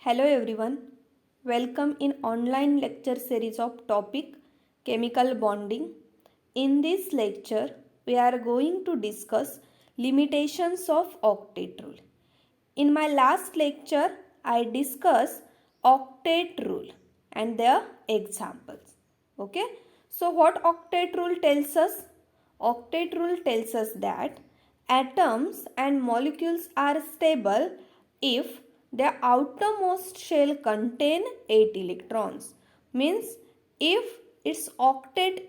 Hello everyone, welcome in online lecture series of topic chemical bonding. In this lecture, we are going to discuss limitations of octet rule. In my last lecture, I discussed octet rule and their examples. Okay, so what octet rule tells us? Octet rule tells us that atoms and molecules are stable if their outermost shell contain 8 electrons. Means if its octet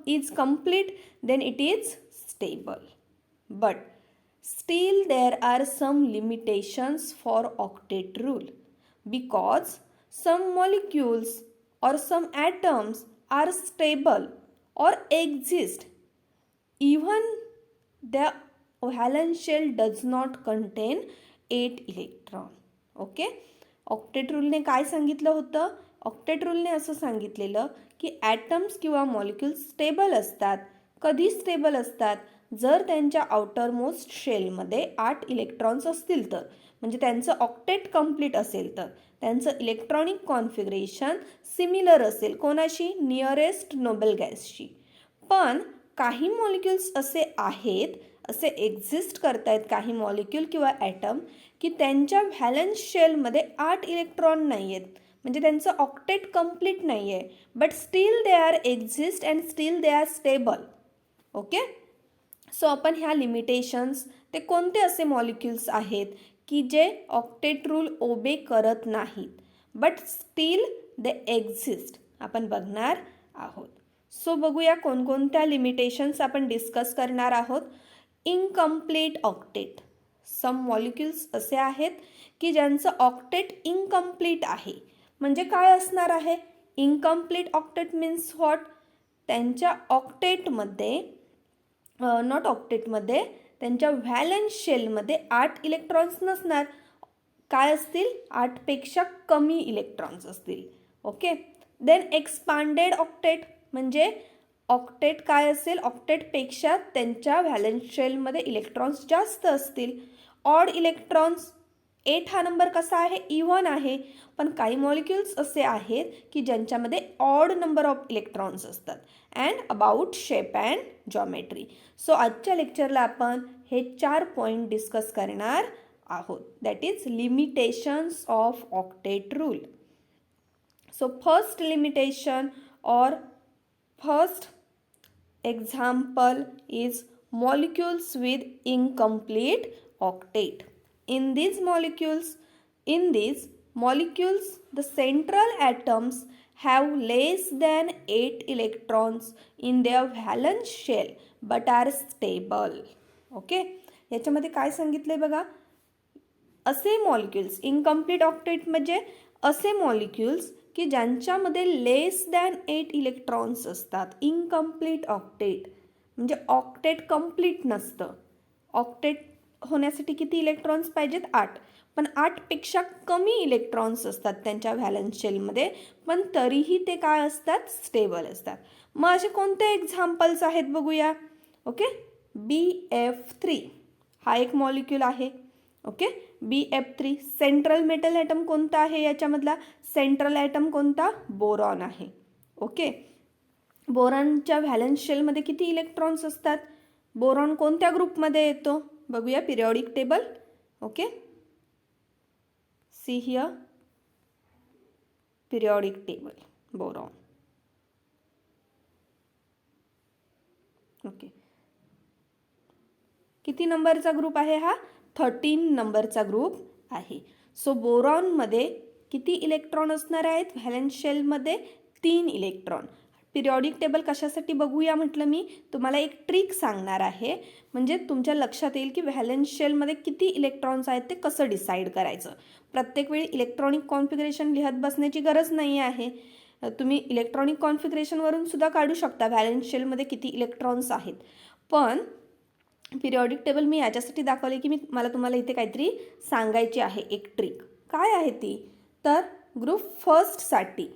is complete, then it is stable. But still there are some limitations for octet rule because some molecules or some atoms are stable or exist even the valence shell does not contain 8 electron. Okay, octet रूलने काय सांगितलं होतं? Octet रूलने असं सांगितलेलं की atoms किंवा molecules stable असतात. कधी स्टेबल असतात? जर त्यांच्या आउटरमोस्ट शेलमध्ये 8 इलेक्ट्रॉन्स असतील तर, म्हणजे त्यांचं ऑक्टेट कंप्लीट असेल तर, त्यांचं इलेक्ट्रॉनिक कॉन्फिगरेशन सिमिलर असेल कोणाशी? नियरेस्ट नोबल गॅसशी. पण काही मॉलिक्युल्स असे आहेत, असे एक्झिस्ट करतायत काही मॉलिक्यूल किंवा ॲटम की त्यांच्या व्हॅलन्स शेलमध्ये 8 इलेक्ट्रॉन नाही आहेत, म्हणजे त्यांचं ऑक्टेट कंप्लीट नाही आहे, but still they are exist and still they are stable. Okay, so आपण ह्या लिमिटेशन्स, ते कोणते असे मॉलिक्युल्स आहेत की जे ऑक्टेट रूल ओबे करत नाहीत बट स्टील दे एक्झिस्ट, आपण बघणार आहोत. सो बघूया कोणकोणत्या लिमिटेशन्स आपण डिस्कस करणार आहोत. Incomplete octet. सम मॉलिक्युल्स असे आहेत की ज्यांचं ऑक्टेट इनकम्प्लीट आहे. म्हणजे काय असणार आहे? Incomplete octet means what? त्यांच्या ऑक्टेटमध्ये नॉट ऑक्टेटमध्ये त्यांच्या व्हॅलन्स शेलमध्ये 8 इलेक्ट्रॉन्स नसणार. काय असतील? 8 पेक्षा कमी इलेक्ट्रॉन्स असतील. ओके, देन एक्सपांडेड ऑक्टेट म्हणजे ऑक्टेट काय असेल? ऑक्टेटपेक्षा त्यांच्या व्हॅलन्स शेलमध्ये इलेक्ट्रॉन्स जास्त असतील. Odd electrons. 8 हा नंबर कसा आहे? इव्हन आहे. पण काही मॉलिक्युल्स असे आहेत की ज्यांच्यामध्ये ऑड नंबर ऑफ इलेक्ट्रॉन्स असतात. And about shape and geometry. So आजच्या लेक्चरला आपण हे 4 पॉईंट डिस्कस करणार आहोत. That is limitations of octet rule. So first limitation or first example is molecules with incomplete octet. In these molecules, the central atoms have less than 8 electrons in their valence shell but are stable. Okay, याच्यामध्ये काय सांगितले बघा? असे molecules, incomplete octet म्हणजे असे molecules की ज्यांच्यामध्ये लेस than 8 electrons असतात. इनकम्प्लीट ऑक्टेट म्हणजे ऑक्टेट कंप्लीट नसतं. ऑक्टेट होण्यासाठी किती इलेक्ट्रॉन्स पाहिजेत? 8. पण 8पेक्षा कमी इलेक्ट्रॉन्स असतात त्यांच्या व्हॅलन्स शेलमध्ये, पण तरीही ते काय असतात? स्टेबल असतात. मग असे कोणते एक्झाम्पल्स आहेत बघूया. ओके, BF3 हा एक मॉलिक्यूल आहे. Okay, BF3 central metal item कोणता आहे? याच्यामधला सेंट्रल ॲटम कोणता? बोरॉन आहे. ओके, बोरॉनच्या व्हॅलन्स शेलमध्ये किती इलेक्ट्रॉन्स असतात? बोरॉन कोणत्या ग्रुपमध्ये येतो? बघूया periodic table. Okay, see here periodic table boron. Okay, किती नंबरचा ग्रुप आहे हा? 13 नंबरचा ग्रुप आहे. सो बोरॉनमध्ये किती इलेक्ट्रॉन असणार आहेत? व्हॅलन्स शेलमध्ये 3 इलेक्ट्रॉन. पिरियॉडिक टेबल कशासाठी बघूया म्हटलं मी? तुम्हाला एक ट्रिक सांगणार आहे, म्हणजे तुमच्या लक्षात येईल की व्हॅलन्स शेलमध्ये किती इलेक्ट्रॉन्स आहेत ते कसं डिसाईड करायचं. प्रत्येक वेळी इलेक्ट्रॉनिक कॉन्फिगरेशन लिहत बसण्याची गरज नाही आहे. तुम्ही इलेक्ट्रॉनिक कॉन्फिगरेशनवरून सुद्धा काढू शकता व्हॅलन्स शेलमध्ये किती इलेक्ट्रॉन्स आहेत. पण पिरियॉडिक टेबल मी याच्यासाठी दाखवले की मला तुम्हाला इथे काहीतरी सांगायची आहे एक ट्रिक. काय आहे ती? तर ग्रुप फर्स्टसाठी,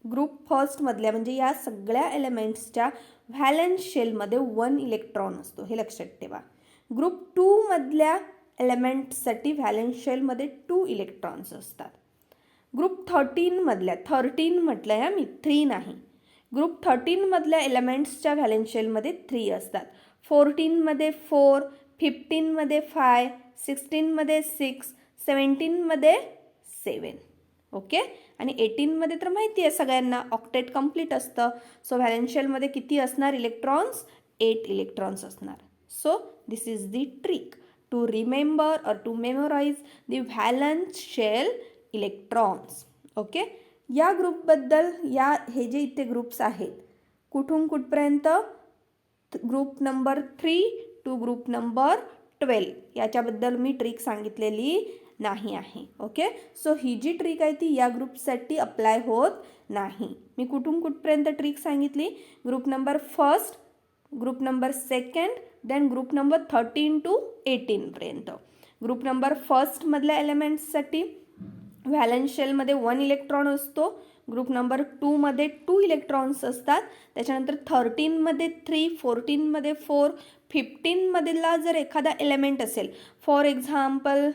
ग्रुप फर्स्टमधल्या म्हणजे या सगळ्या एलिमेंट्सच्या व्हॅलन्स शेलमध्ये 1 इलेक्ट्रॉन असतो, हे लक्षात ठेवा. ग्रुप 2 मधल्या एलिमेंट्ससाठी व्हॅलन्स शेलमध्ये 2 इलेक्ट्रॉन्स असतात. ग्रुप 13 मधल्या 13 म्हटलं आहे मी 3 नाही. ग्रुप 13 मधल्या एलिमेंट्सच्या व्हॅलेन्स शेलमध्ये 3 असतात. 14 मध्ये 4, 15 मध्ये 5, 16 मध्ये 6, 17 मध्ये 7. ओके. आणि 18 मध्ये तर माहिती आहे सगळ्यांना ऑक्टेट कंप्लीट असतं. सो व्हॅलेन्स शेलमध्ये किती असणार इलेक्ट्रॉन्स? 8 इलेक्ट्रॉन्स असणार. So this is the trick to remember और to memorise the valence shell electrons. Okay. या ग्रुपबद्दल हे जे इथे ग्रुप्स आहेत कुठून कुठपर्यंत group number 3 to group number 12 याच्याबद्दल मी ट्रिक सांगितलेली नाही आहे. ओके. सो ही जी ट्रिक आहे ती या ग्रुपसाठी अप्लाय होत नाही. मी कुठून कुठपर्यंत ट्रिक सांगितली? Group number 1, group number 2, then group number 13 to 18 पर्यंत. ग्रुप नंबर 1 मधल्या एलिमेंट्ससाठी व्हॅलेन्स शेलमध्ये 1 इलेक्ट्रॉन असतो. ग्रुप नंबर 2 मध्ये 2 इलेक्ट्रॉन्स असतात. त्याच्यानंतर 13 मध्ये 3, 14 मध्ये 4, 15 मधला जर एखादा एलिमेंट असेल, फॉर एक्झाम्पल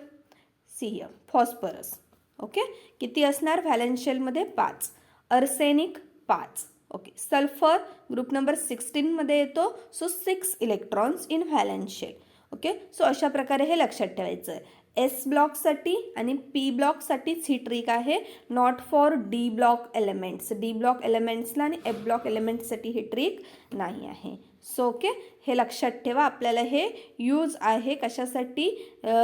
फॉस्फरस. ओके. किती असणार व्हॅलेन्स शेलमध्ये? 5. Arsenic 5. Okay. Sulphur group number 16 मध्ये येतो. So 6 electrons in valence shell. Okay. So अशा प्रकारे हे लक्षात ठेवायचं आहे. एस ब्लॉकसाठी आणि पी ब्लॉकसाठीच ही ट्रिक आहे, not for D block elements. D block एलिमेंट्सला आणि एफ ब्लॉक एलिमेंट्ससाठी ही ट्रिक नाही आहे. सो ओके, हे लक्षात ठेवा. आपल्याला हे यूज आहे कशासाठी?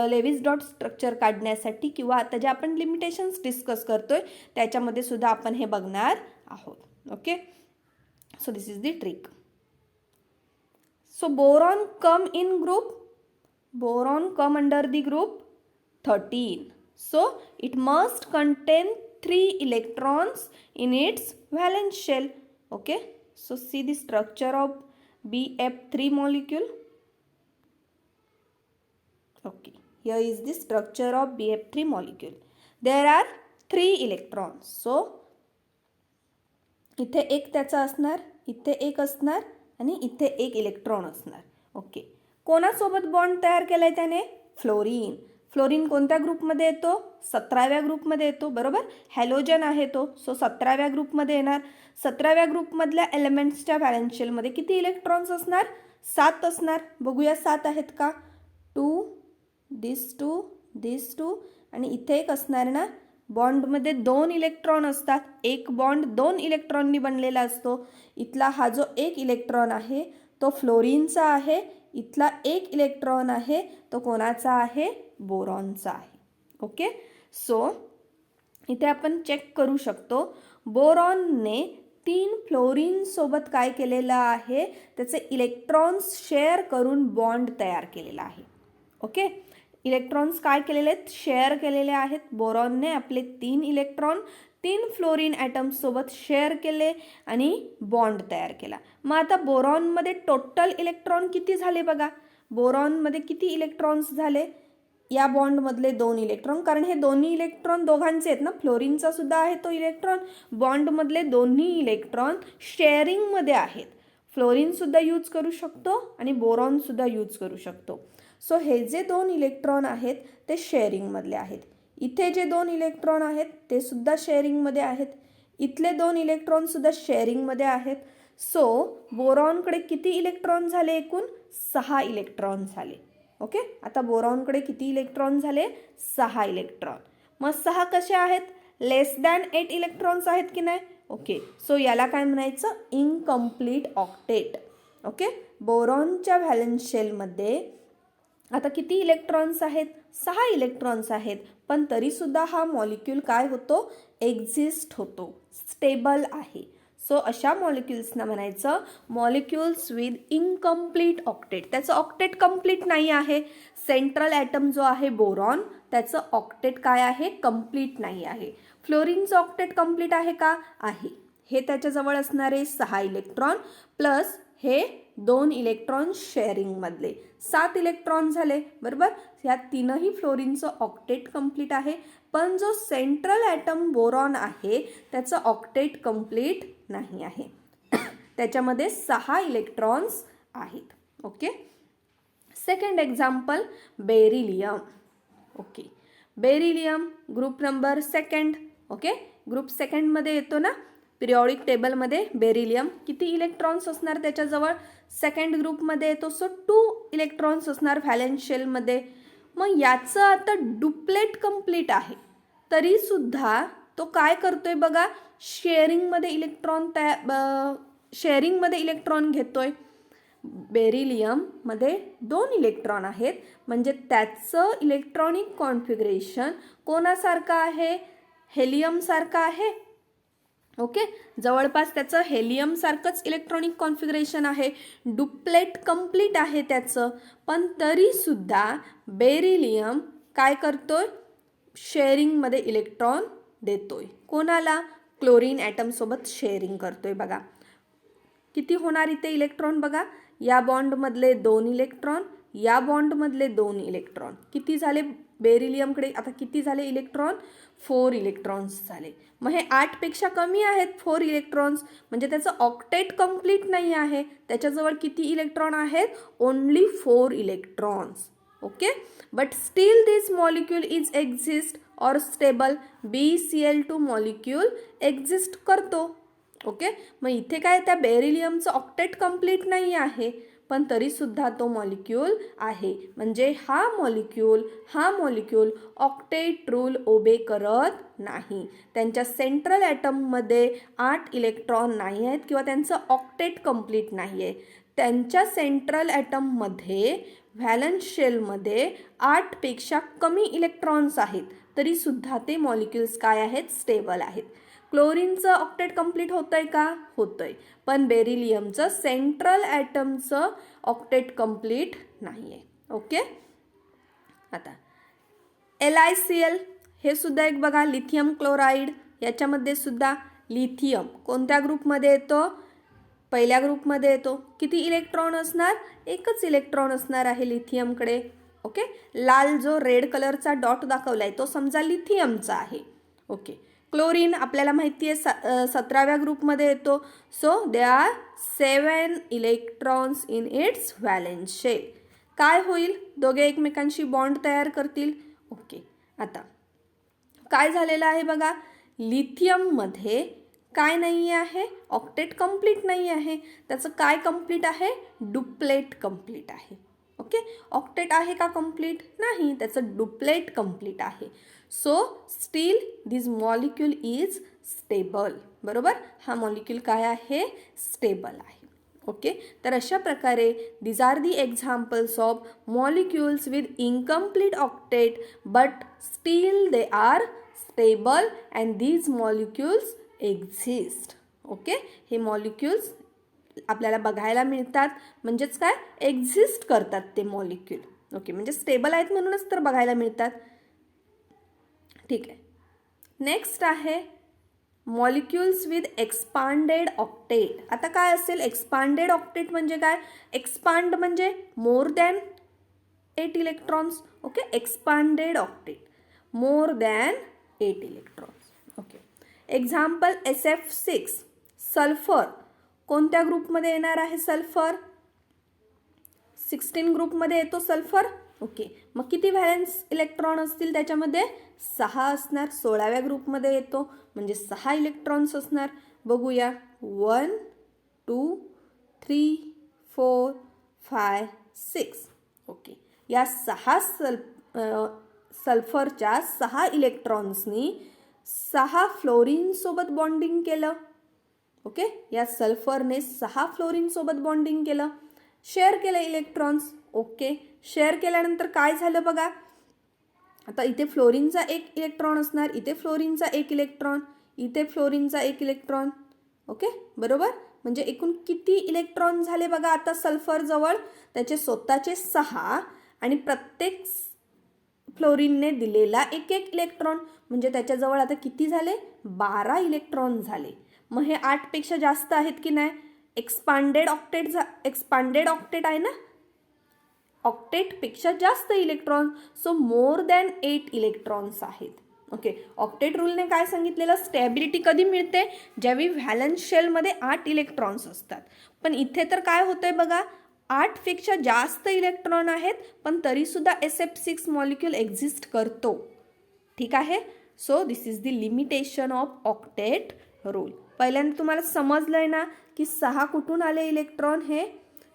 लेविस डॉट स्ट्रक्चर काढण्यासाठी, किंवा आता जे आपण लिमिटेशन्स डिस्कस करतोय त्याच्यामध्ये सुद्धा आपण हे बघणार आहोत. Okay. So this is the trick. So boron come in group, boron come under the group 13. So it must contain 3 electrons in its valence shell. Okay. So see the structure of BF3 molecule. Okay. Here is the structure of BF3 molecule. There are 3 electrons. So इथे एक त्याचा असणार, इथे एक असणार आणि इथे एक इलेक्ट्रॉन असणार. ओके. कोणासोबत बॉन्ड तयार केलाय त्याने? फ्लोरीन. फ्लोरीन कोणत्या ग्रुपमध्ये येतो? 17व्या ग्रुपमध्ये येतो. बरोबर. हॅलोजन आहे तो. सो 17व्या ग्रुपमध्ये येणार. 17व्या ग्रुपमधल्या एलिमेंट्सच्या व्हॅलेन्स शेलमध्ये किती इलेक्ट्रॉन्स असणार? 7 असणार. बघूया 7 आहेत का? 2, दिस 2, दिस 2 आणि इथे एक असणार ना. बॉन्डमध्ये 2 इलेक्ट्रॉन असतात. एक बॉन्ड 2 इलेक्ट्रॉननी बनलेला असतो. इथला हा जो एक इलेक्ट्रॉन आहे तो फ्लोरीनचा आहे. इथला एक इलेक्ट्रॉन आहे तो कोणाचा आहे? बोरॉनचा आहे. ओके. सो इथे आपण चेक करू शकतो, बोरॉनने 3 फ्लोरीन सोबत काय केलेलं आहे? त्याचे इलेक्ट्रॉन्स शेअर करून बॉन्ड तयार केलेला आहे. ओके. इलेक्ट्रॉन्स काय केलेले आहेत? शेअर केलेले आहेत. बोरॉनने आपले 3 इलेक्ट्रॉन 3 फ्लोरीन ॲटम्स सोबत शेअर केले आणि बॉन्ड तयार केला. मग आता बोरॉनमध्ये टोटल इलेक्ट्रॉन किती झाले बघा. बोरॉनमध्ये किती इलेक्ट्रॉन्स झाले? या बॉन्डमधले 2 इलेक्ट्रॉन, कारण हे दोन्ही इलेक्ट्रॉन दोघांचे आहेत ना. फ्लोरीनचा सुद्धा आहे तो इलेक्ट्रॉन. बॉन्डमधले दोन्ही इलेक्ट्रॉन शेअरिंगमध्ये आहेत. फ्लोरीनसुद्धा यूज करू शकतो आणि बोरॉनसुद्धा यूज करू शकतो. सो हे जे 2 इलेक्ट्रॉन आहेत ते शेअरिंगमधले आहेत. इथे जे 2 इलेक्ट्रॉन आहेत ते सुद्धा शेअरिंगमध्ये आहेत. इथले 2 इलेक्ट्रॉन सुद्धा शेअरिंगमध्ये आहेत. सो बोरॉनकडे किती इलेक्ट्रॉन झाले? एकूण 6 इलेक्ट्रॉन झाले. ओके. आता बोरॉनकडे किती इलेक्ट्रॉन झाले? 6 इलेक्ट्रॉन. मग 6 कसे आहेत? लेस दॅन 8 इलेक्ट्रॉन्स आहेत की नाही? ओके. सो याला काय म्हणायचं? Incomplete octet. ओके. बोरॉनच्या व्हॅलेन्स शेलमध्ये आता किती इलेक्ट्रॉन्स आहेत? 6 इलेक्ट्रॉन्स आहेत. पण तरीसुद्धा हा मॉलिक्यूल काय होतो? एक्झिस्ट होतो, स्टेबल आहे. सो अशा मॉलिक्युल्सना म्हणायचं मॉलिक्युल्स विथ इनकम्प्लीट ऑक्टेट. त्याचं ऑक्टेट कंप्लीट नाही आहे. सेंट्रल ॲटम जो आहे बोरॉन, त्याचं ऑक्टेट काय आहे? कंप्लीट नाही आहे. फ्लोरीनचं ऑक्टेट कंप्लीट आहे का? आहे. हे त्याच्याजवळ असणारे 6 इलेक्ट्रॉन प्लस हे 2 इलेक्ट्रॉन शेअरिंगमधले 7 इलेक्ट्रॉन झाले. बरोबर. ह्या तीनही फ्लोरीनचं ऑक्टेट कंप्लीट आहे. पण जो सेंट्रल ॲटम बोरॉन आहे त्याचं ऑक्टेट कंप्लीट नाही आहे. त्याच्यामध्ये 6 इलेक्ट्रॉन्स आहेत. Okay. Second example beryllium. Okay. Beryllium group number 2, okay, group सेकंडमध्ये येतो ना पिरियॉडिक टेबलमध्ये बेरिलियम. किती इलेक्ट्रॉन्स असणार त्याच्याजवळ? सेकंड ग्रुपमध्ये येतो, सो 2 इलेक्ट्रॉन्स असणार व्हॅलेन्स शेलमध्ये. मग याचं आता डुप्लेट कंप्लीट आहे तरी सुद्धा तो काय करतोय बघा, शेअरिंगमध्ये इलेक्ट्रॉन घेतोय. बेरिलियममध्ये 2 इलेक्ट्रॉन आहेत, म्हणजे त्याचं इलेक्ट्रॉनिक कॉन्फिगरेशन कोणासारखं आहे? हेलियम सारखं आहे. ओके, जवळपास त्याचं हेलियम सारखंच इलेक्ट्रॉनिक कॉन्फिगरेशन आहे, डुप्लेट कंप्लीट आहे त्याचं. पण तरी सुद्धा बेरिलियम काय करतोय? शेअरिंगमध्ये इलेक्ट्रॉन देतोय. कोणाला? क्लोरीन ॲटम सोबत शेअरिंग करतोय. बघा किती होणार इथे इलेक्ट्रॉन बघा, या बॉन्डमधले 2 इलेक्ट्रॉन, या बॉन्डमधले 2 इलेक्ट्रॉन. किती झाले बेरिलियमकडे आता? किती झाले इलेक्ट्रॉन? 4 इलेक्ट्रॉन्स झाले. मग हे 8 पेक्षा कमी आहेत 4 इलेक्ट्रॉन्स, म्हणजे त्याचं ऑक्टेट कंप्लीट नाही आहे. त्याच्याजवळ किती इलेक्ट्रॉन आहेत? Only 4 electrons. Okay, but still this molecule is exist और स्टेबल. BCl2 मॉलिक्यूल एक्झिस्ट करतो. ओके, मग इथे काय त्या बेरिलियमचं ऑक्टेट कंप्लीट नाही आहे, पण तरी सुद्धा तो मॉलिक्यूल आहे. म्हणजे हा मॉलिक्यूल ऑक्टेट रूल ओबे करत नाही. त्यांच्या सेंट्रल ॲटममध्ये 8 इलेक्ट्रॉन नाही आहेत किंवा त्यांचं ऑक्टेट कंप्लीट नाही आहे. त्यांच्या सेंट्रल ॲटममध्ये व्हॅलन्स शेलमध्ये 8 पेक्षा कमी इलेक्ट्रॉन्स आहेत, तरी सुद्धा ते मॉलिक्युल्स काय आहेत? स्टेबल आहेत. क्लोरीनचं ऑक्टेट कंप्लीट होतंय का? होतंय. पण बेरिलियमचं सेंट्रल ॲटमचं ऑक्टेट कंप्लीट नाही आहे. ओके, आता LiCl हे सुद्धा एक बघा, लिथियम क्लोराईड. याच्यामध्ये सुद्धा लिथियम कोणत्या ग्रुपमध्ये येतो? पहिल्या ग्रुपमध्ये येतो. किती इलेक्ट्रॉन असणार? एकच इलेक्ट्रॉन असणार आहे लिथियमकडे. ओके, लाल जो रेड कलरचा डॉट दाखवलाय तो समजा लिथियमचा आहे. ओके, क्लोरीन आपल्याला माहिती आहे 17व्या ग्रुपमध्ये येतो. So they are 7 electrons in its valence shell. काय होईल? दोघे एकमेकांशी बॉन्ड तयार करतील. ओके, आता काय झालेलं आहे बघा, लिथियममध्ये काय नाही आहे? ऑक्टेट कंप्लीट नाही आहे. त्याचं काय कंप्लीट आहे? डुप्लेट कंप्लीट आहे. ओके, ऑक्टेट आहे का कंप्लीट? नाही, त्याचं डुप्लेट कंप्लीट आहे. So steel this molecule is stable. बरोबर, हा मॉलिक्यूल काय आहे? स्टेबल आहे. ओके, तर अशा प्रकारे these are the examples of molecules with incomplete octet but still they are stable and these molecules exist. Okay, हे मॉलिक्युल्स आपल्याला बघायला मिळतात, म्हणजेच काय? एक्झिस्ट करतात ते मॉलिक्यूल. ओके, म्हणजे स्टेबल आहेत म्हणूनच तर बघायला मिळतात. ठीक आहे, नेक्स्ट आहे मॉलिक्युल्स विथ एक्सपांडेड ऑक्टेट. आता काय असेल एक्सपांडेड ऑक्टेट म्हणजे काय? एक्सपांड म्हणजे more than 8 electrons. Okay, expanded octet more than 8 electrons. Okay, example SF6 sulphur. कोणत्या ग्रुपमध्ये येणार आहे सल्फर? 16 ग्रुपमध्ये येतो सल्फर. ओके, मग किती व्हॅलेन्स इलेक्ट्रॉन असतील त्याच्यामध्ये? 6 असणार. 16व्या ग्रुपमध्ये येतो म्हणजे 6 इलेक्ट्रॉन्स असणार. बघूया, 1 2 3 4 5 6. ओके, या 6 सल्फरच्या 6 इलेक्ट्रॉन्सनी 6 फ्लोरीनसोबत बॉन्डिंग केलं. ओके, या सल्फरने 6 फ्लोरीनसोबत बॉन्डिंग केलं, शेअर केलं इलेक्ट्रॉन्स. ओके, शेअर केल्यानंतर काय झालं बघा, आता इथे फ्लोरीनचा 1 इलेक्ट्रॉन असणार, इथे फ्लोरीनचा 1 इलेक्ट्रॉन, इथे फ्लोरीनचा 1 इलेक्ट्रॉन. ओके, बरोबर, म्हणजे एकूण किती इलेक्ट्रॉन झाले बघा आता सल्फर जवळ? त्याचे स्वतःचे 6 आणि प्रत्येक फ्लोरीनने दिलेला 1 इलेक्ट्रॉन, म्हणजे त्याच्याजवळ आता किती झाले? 12 इलेक्ट्रॉन झाले. मग हे 8 पेक्षा जास्त आहेत की नाही? एक्सपांडेड ऑक्टेट आहे ना, ऑक्टेटपेक्षा जास्त electron, so more than 8 electrons आहेत. ओके, ऑक्टेट रूलने काय सांगितलेलं? स्टॅबिलिटी कधी मिळते? ज्यावेळी व्हॅलन्स शेलमध्ये 8 इलेक्ट्रॉन्स असतात. पण इथे तर काय होतंय बघा, 8 पेक्षा जास्त इलेक्ट्रॉन आहेत, पण तरीसुद्धा SF6 मॉलिक्यूल एक्झिस्ट करतो. ठीक आहे, so this is the limitation of octet rule. पहिल्यांदा तुम्हाला समजलंय ना की 6 कुठून आले इलेक्ट्रॉन हे,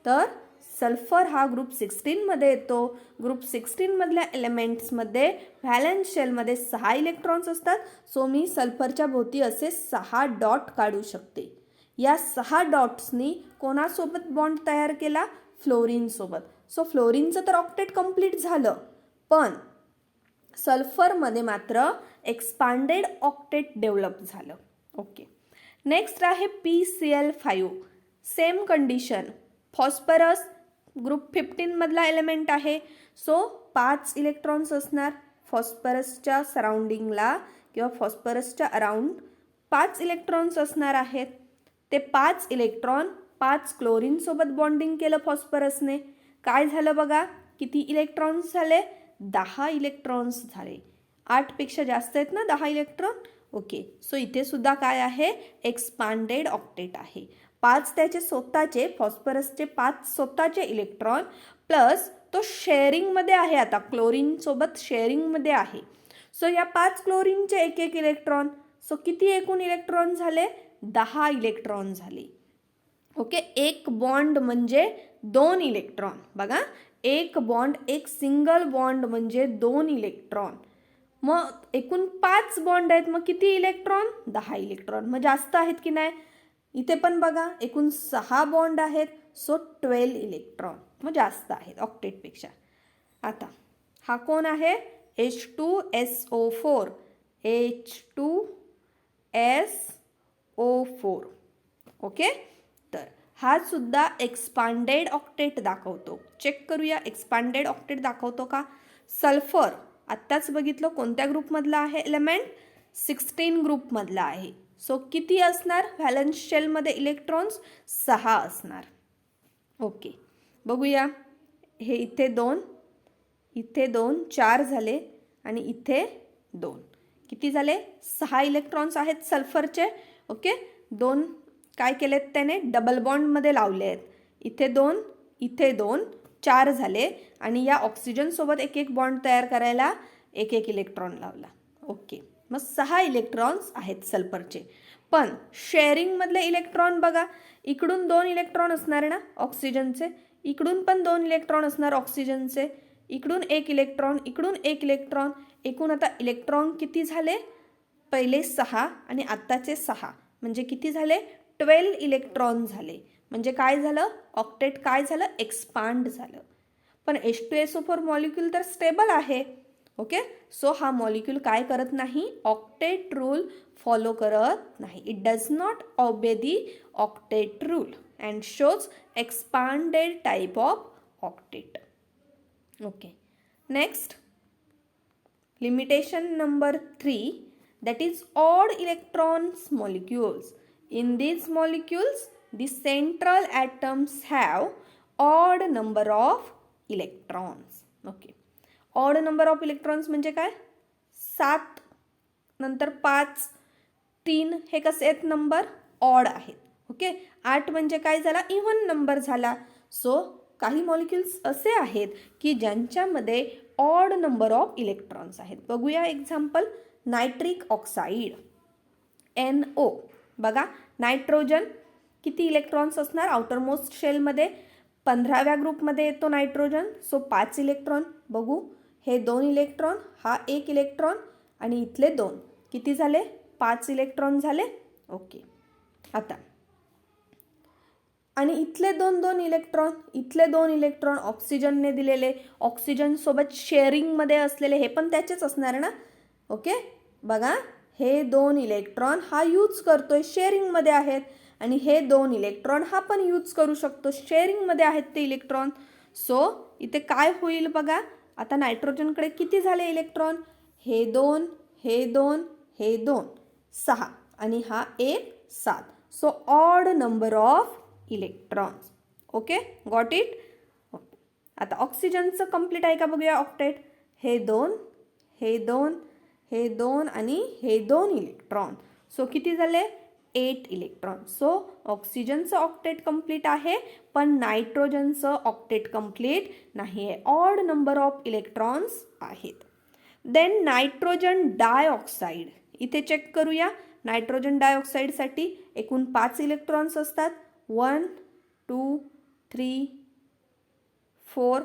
तर सल्फर हा ग्रुप 16 मध्ये येतो. ग्रुप 16 मधल्या एलिमेंट्समध्ये व्हॅलेन्स शेलमध्ये 6 इलेक्ट्रॉन्स असतात. सो मी सल्फरच्या भोवती असे 6 डॉट काढू शकते. या 6 डॉट्सनी कोणासोबत बॉन्ड तयार केला? फ्लोरीन सोबत. सो फ्लोरीनचं तर ऑक्टेट कंप्लीट झालं, पण सल्फरमध्ये मात्र एक्सपांडेड ऑक्टेट डेव्हलप झालं. ओके, नेक्स्ट आहे PCl5. Same condition, phosphorus group 15 मधला एलिमेंट आहे. सो 5 इलेक्ट्रॉन्स असणार फॉस्फरसच्या सराउंडिंगला किंवा फॉस्फरसच्या अराउंड 5 इलेक्ट्रॉन्स असणार आहेत. ते 5 इलेक्ट्रॉन 5 क्लोरीन सोबत बॉन्डिंग केलं फॉस्फरसने. काय झालं बघा, किती इलेक्ट्रॉन्स झाले? 10 इलेक्ट्रॉन्स झाले. 8 पेक्षा जास्त आहेत ना 10 इलेक्ट्रॉन. ओके, सो इथे सुद्धा काय आहे? एक्सपांडेड ऑक्टेट आहे. 5 त्याचे स्वतःचे, फॉस्फरसचे 5 स्वतःचे इलेक्ट्रॉन प्लस तो शेअरिंगमध्ये आहे, आता क्लोरीन सोबत शेअरिंगमध्ये आहे. सो या 5 क्लोरीनचे एक एक इलेक्ट्रॉन. सो किती एकूण इलेक्ट्रॉन झाले? 10 इलेक्ट्रॉन झाले. ओके, एक बॉन्ड म्हणजे 2 इलेक्ट्रॉन. बघा, एक बॉन्ड, एक सिंगल बॉन्ड म्हणजे 2 इलेक्ट्रॉन. मग एकूण 5 बॉन्ड आहेत, मग किती इलेक्ट्रॉन? 10 इलेक्ट्रॉन. मग जास्त आहेत की नाही? इथे पण बघा, एकूण 6 बॉन्ड आहेत. सो 12 इलेक्ट्रॉन, मग जास्त आहेत ऑक्टेटपेक्षा. आता हा कोण आहे? H2SO4. H2SO4. ओके, तर हा सुद्धा एक्सपांडेड ऑक्टेट दाखवतो. चेक करूया एक्सपांडेड ऑक्टेट दाखवतो का. सल्फर आत्ताच बघितलं कोणत्या ग्रुपमधला आहे एलिमेंट? 16 ग्रुपमधला आहे. सो किती असणार व्हॅलन्स शेलमध्ये इलेक्ट्रॉन्स? 6 असणार. ओके, बघूया. हे इथे 2, इथे 2, 4 झाले आणि इथे 2. किती झाले? 6 इलेक्ट्रॉन्स आहेत सल्फरचे. ओके, 2 काय केलेत त्याने? डबल बॉन्डमध्ये लावले आहेत. इथे 2, इथे 2, 4 झाले आणि या ऑक्सिजनसोबत एक एक बॉन्ड तयार करायला एक एक इलेक्ट्रॉन लावला. ओके, मग 6 इलेक्ट्रॉन्स आहेत सल्फरचे. पण शेअरिंगमधले इलेक्ट्रॉन बघा, इकडून 2 इलेक्ट्रॉन असणार ना ऑक्सिजनचे, इकडून पण 2 इलेक्ट्रॉन असणार ऑक्सिजनचे, इकडून 1 इलेक्ट्रॉन, इकडून 1 इलेक्ट्रॉन. एकूण आता इलेक्ट्रॉन किती झाले? पहिले 6 आणि आत्ताचे 6 म्हणजे किती झाले? 12 इलेक्ट्रॉन झाले. म्हणजे काय झालं? ऑक्टेट काय झालं? एक्सपांड झालं. पण H2SO4 मॉलिक्यूल तर स्टेबल आहे. ओके, सो हा मॉलिक्यूल काय करत नाही? ऑक्टेट रूल फॉलो करत नाही. It does not obey the octet rule and shows expanded type of octet. Okay, next limitation number 3, that is odd electrons molecules. In these molecules the central atoms have odd number of electrons. Okay, odd number of electrons म्हणजे काय? 7 नंतर 5, 3 हे कसे आहेत number? Odd आहेत. Okay, 8 म्हणजे काय झाला? इव्हन नंबर झाला. सो काही मॉलिक्युल्स असे आहेत की ज्यांच्यामध्ये ऑड नंबर ऑफ इलेक्ट्रॉन्स आहेत. बघूया एक्झाम्पल. Nitric oxide NO. बघा, नायट्रोजन किती इलेक्ट्रॉन्स असणार आउटरमोस्ट शेलमध्ये? 15व्या ग्रुपमध्ये येतो नायट्रोजन. So 5 electron. बघू, हे 2 इलेक्ट्रॉन, हा 1 इलेक्ट्रॉन आणि इथले 2. किती झाले? 5 इलेक्ट्रॉन झाले. ओके, आता आणि इथले 2 इलेक्ट्रॉन, इथले 2 इलेक्ट्रॉन ऑक्सिजनने दिलेले, ऑक्सिजन सोबत शेअरिंगमध्ये असलेले, हे पण त्याचेच असणार ना. ओके, बघा, हे 2 इलेक्ट्रॉन हा यूज करतोय, शेअरिंगमध्ये आहेत. आणि हे 2 इलेक्ट्रॉन हा पण यूज करू शकतो, शेअरिंगमध्ये आहेत ते इलेक्ट्रॉन. सो इथे काय होईल बघा. आता नायट्रोजनकडे किती झाले इलेक्ट्रॉन? हे 2, हे 2, हे 2, 6 आणि हा 1, 7. So odd number of electrons. Okay, got it. Okay, आता ऑक्सिजनचं कंप्लीट आहे का बघूया ऑक्टेट. हे 2, हे 2, हे 2 आणि हे 2 इलेक्ट्रॉन. सो किती झाले? 8 इलेक्ट्रॉन. सो ऑक्सिजनचं ऑक्टेट कंप्लीट आहे, पण नायट्रोजनचं ऑक्टेट कंप्लीट नाही आहे. ऑड नंबर ऑफ इलेक्ट्रॉन्स आहेत. देन नायट्रोजन डायऑक्साईड, इथे चेक करूया. नायट्रोजन डायऑक्साईडसाठी एकूण 5 इलेक्ट्रॉन्स असतात. 1 2 3 4.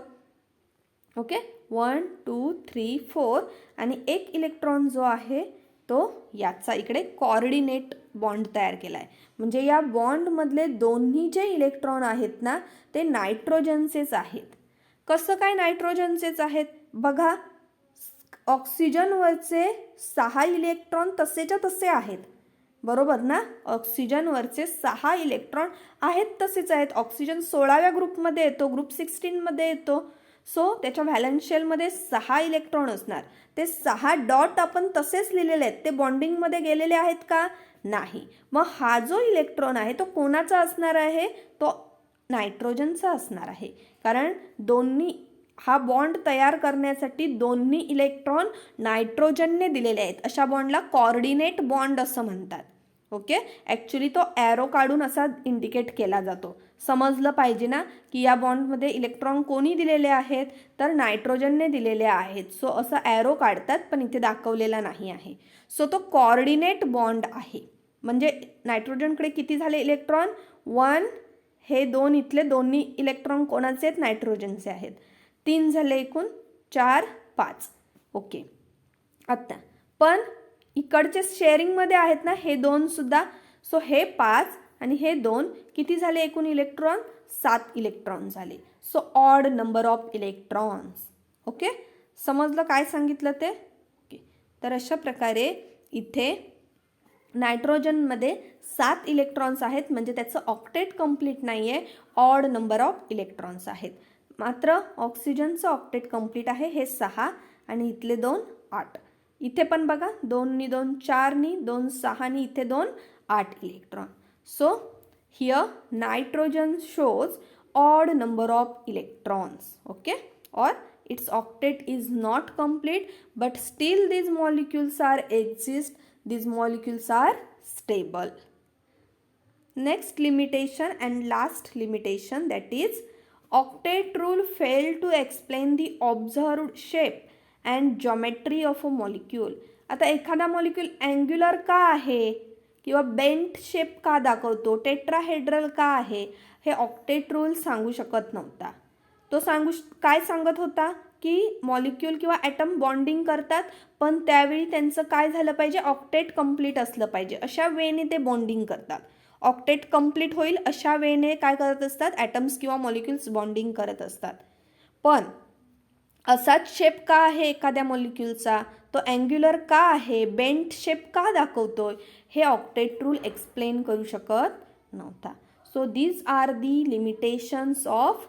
ओके, 1 2 3 4. आणि एक इलेक्ट्रॉन जो आहे तो याचा इकडे कॉर्डिनेट बॉन्ड तयार केला आहे. म्हणजे या बॉन्डमधले दोन्ही जे इलेक्ट्रॉन आहेत ना ते नायट्रोजनचेच आहेत. कसं काय नायट्रोजनचेच आहेत बघा, ऑक्सिजनवरचे 6 इलेक्ट्रॉन तसेच्या तसे आहेत, बरोबर ना. ऑक्सिजनवरचे 6 इलेक्ट्रॉन आहेत तसेच आहेत. ऑक्सिजन 16व्या ग्रुपमध्ये येतो, ग्रुप 16 मध्ये येतो. सो त्याच्या व्हॅलन्स शेलमध्ये 6 इलेक्ट्रॉन असणार. ते 6 डॉट आपण तसेच लिहिलेले आहेत, ते बॉन्डिंगमध्ये गेलेले आहेत का, नाही. मग हा जो इलेक्ट्रॉन आहे तो कोणाचा असणार आहे, तो नायट्रोजनचा असणार आहे. कारण दोन्ही हा बॉन्ड तयार करण्यासाठी दोन्ही इलेक्ट्रॉन नायट्रोजनने दिलेले आहेत. अशा बॉन्डला कॉर्डिनेट बॉन्ड असं म्हणतात. ओके, ॲक्च्युली तो ॲरो काढून असा इंडिकेट केला जातो. समजलं पाहिजे ना की या बॉन्डमध्ये इलेक्ट्रॉन कोणी दिलेले आहेत, तर नायट्रोजनने दिलेले आहेत. सो असं ॲरो काढतात, पण इथे दाखवलेला नाही आहे. सो तो कॉर्डिनेट बॉन्ड आहे. म्हणजे नायट्रोजनकडे किती झाले इलेक्ट्रॉन, 1. हे 2 इथले दोन्ही इलेक्ट्रॉन कोणाचे आहेत, नायट्रोजनचे आहेत. 3 झाले एकूण, 4 5. ओके, आता पण इकडचे शेअरिंगमध्ये आहेत ना हे 2 सुद्धा. सो हे 5 आणि हे 2 किती झाले एकूण इलेक्ट्रॉन, 7 इलेक्ट्रॉन झाले. So odd number of electrons. Okay, समजलं काय सांगितलं ते. ओके, तर अशा प्रकारे इथे नायट्रोजनमध्ये 7 इलेक्ट्रॉन्स आहेत, म्हणजे त्याचं ऑक्टेट कंप्लीट नाही आहे, ऑड नंबर ऑफ इलेक्ट्रॉन्स आहेत. मात्र ऑक्सिजनचं ऑक्टेट कंप्लीट आहे, हे 6 आणि इथले 2 8. इथे पण बघा 2 नी 2 4 नी 2 6 नी इथे 2 8 electron. So here nitrogen shows odd number of electrons. Okay, or its octet is not complete, but still these molecules are exist, these molecules are stable. Next limitation and last limitation, that is octet rule failed to explain the observed shape and geometry of a molecule. आता एखादा molecule angular का आहे किंवा bent shape का दाखवतो, tetrahedral का आहे, हे ऑक्टेट रूल सांगू शकत नव्हता. तो काय सांगत होता की मॉलिक्यूल किंवा ॲटम बॉन्डिंग करतात, पण त्यावेळी त्यांचं काय झालं पाहिजे, ऑक्टेट कंप्लीट असलं पाहिजे. अशा वेने ते बॉन्डिंग करतात. ऑक्टेट कंप्लीट होईल अशा वेने काय करत असतात, ॲटम्स किंवा मॉलिक्युल्स बॉन्डिंग करत असतात. पण असाच शेप का आहे एखाद्या मॉलिक्यूलचा, तो अँग्युलर का आहे, बेंट शेप का दाखवतोय, हे ऑक्टेट रूल एक्सप्लेन करू शकत नव्हता. So these are the limitations of